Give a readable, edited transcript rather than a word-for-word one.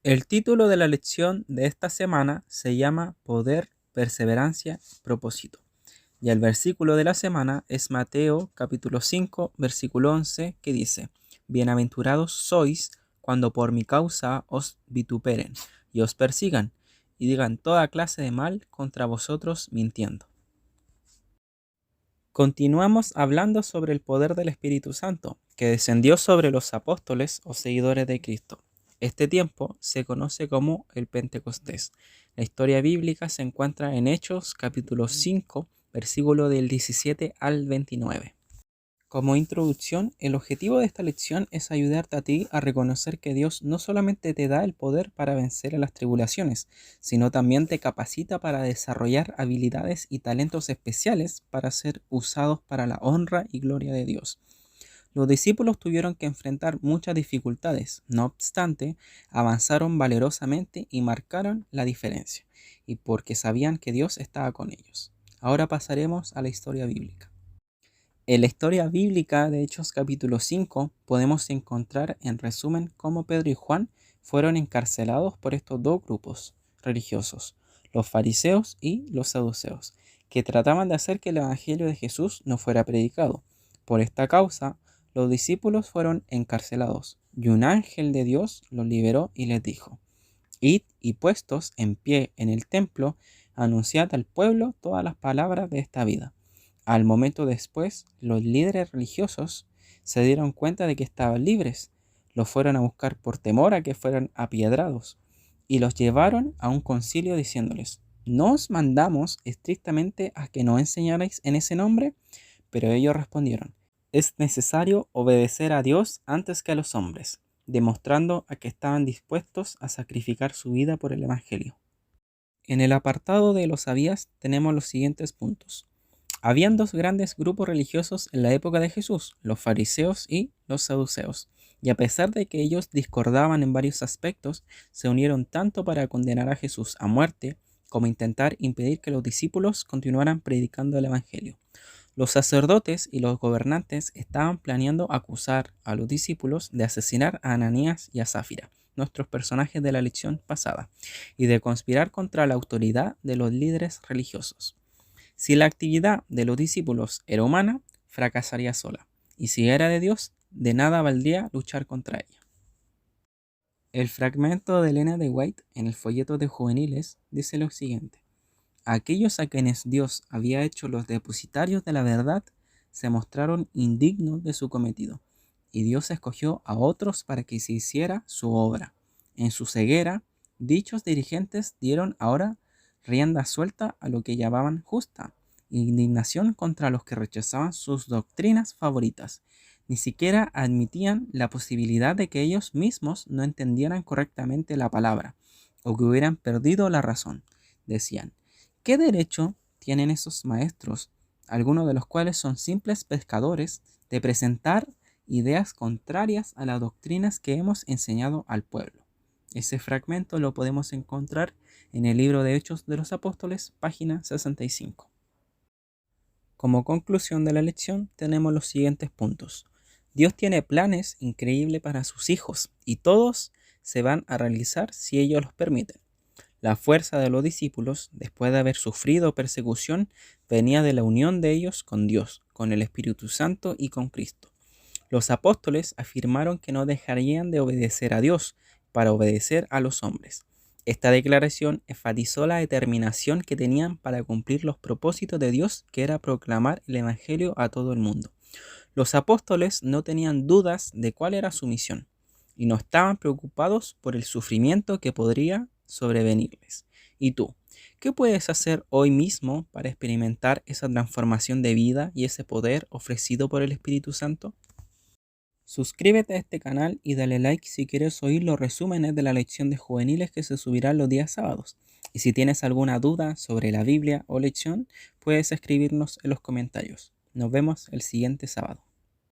El título de la lección de esta semana se llama Poder, Perseverancia, Propósito. Y el versículo de la semana es Mateo capítulo 5, versículo 11, que dice: Bienaventurados sois cuando por mi causa os vituperen y os persigan y digan toda clase de mal contra vosotros mintiendo. Continuamos hablando sobre el poder del Espíritu Santo, que descendió sobre los apóstoles o seguidores de Cristo. Este tiempo se conoce como el Pentecostés. La historia bíblica se encuentra en Hechos capítulo 5, versículo del 17 al 29. Como introducción, el objetivo de esta lección es ayudarte a ti a reconocer que Dios no solamente te da el poder para vencer a las tribulaciones, sino también te capacita para desarrollar habilidades y talentos especiales para ser usados para la honra y gloria de Dios. Los discípulos tuvieron que enfrentar muchas dificultades, no obstante, avanzaron valerosamente y marcaron la diferencia, y porque sabían que Dios estaba con ellos. Ahora pasaremos a la historia bíblica. En la historia bíblica de Hechos capítulo 5 podemos encontrar en resumen cómo Pedro y Juan fueron encarcelados por estos dos grupos religiosos, los fariseos y los saduceos, que trataban de hacer que el evangelio de Jesús no fuera predicado. Por esta causa, los discípulos fueron encarcelados y un ángel de Dios los liberó y les dijo: Id y puestos en pie en el templo, anunciad al pueblo todas las palabras de esta vida. Al momento después, los líderes religiosos se dieron cuenta de que estaban libres. Los fueron a buscar por temor a que fueran apiedrados y los llevaron a un concilio diciéndoles: ¿No os mandamos estrictamente a que no enseñarais en ese nombre? Pero ellos respondieron: es necesario obedecer a Dios antes que a los hombres, demostrando a que estaban dispuestos a sacrificar su vida por el Evangelio. En el apartado de los sabías tenemos los siguientes puntos. Habían dos grandes grupos religiosos en la época de Jesús, los fariseos y los saduceos, y a pesar de que ellos discordaban en varios aspectos, se unieron tanto para condenar a Jesús a muerte como intentar impedir que los discípulos continuaran predicando el Evangelio. Los sacerdotes y los gobernantes estaban planeando acusar a los discípulos de asesinar a Ananías y a Zafira, nuestros personajes de la lección pasada, y de conspirar contra la autoridad de los líderes religiosos. Si la actividad de los discípulos era humana, fracasaría sola, y si era de Dios, de nada valdría luchar contra ella. El fragmento de Elena de White en el folleto de juveniles dice lo siguiente: aquellos a quienes Dios había hecho los depositarios de la verdad se mostraron indignos de su cometido, y Dios escogió a otros para que se hiciera su obra. En su ceguera, dichos dirigentes dieron ahora rienda suelta a lo que llamaban justa indignación contra los que rechazaban sus doctrinas favoritas. Ni siquiera admitían la posibilidad de que ellos mismos no entendieran correctamente la palabra o que hubieran perdido la razón. Decían: ¿qué derecho tienen esos maestros, algunos de los cuales son simples pescadores, de presentar ideas contrarias a las doctrinas que hemos enseñado al pueblo? Ese fragmento lo podemos encontrar en el libro de Hechos de los Apóstoles, página 65. Como conclusión de la lección tenemos los siguientes puntos. Dios tiene planes increíbles para sus hijos y todos se van a realizar si ellos los permiten. La fuerza de los discípulos, después de haber sufrido persecución, venía de la unión de ellos con Dios, con el Espíritu Santo y con Cristo. Los apóstoles afirmaron que no dejarían de obedecer a Dios para obedecer a los hombres. Esta declaración enfatizó la determinación que tenían para cumplir los propósitos de Dios, que era proclamar el Evangelio a todo el mundo. Los apóstoles no tenían dudas de cuál era su misión y no estaban preocupados por el sufrimiento que podría sobrevenirles. ¿Y tú? ¿Qué puedes hacer hoy mismo para experimentar esa transformación de vida y ese poder ofrecido por el Espíritu Santo? Suscríbete a este canal y dale like si quieres oír los resúmenes de la lección de juveniles que se subirán los días sábados. Y si tienes alguna duda sobre la Biblia o lección, puedes escribirnos en los comentarios. Nos vemos el siguiente sábado.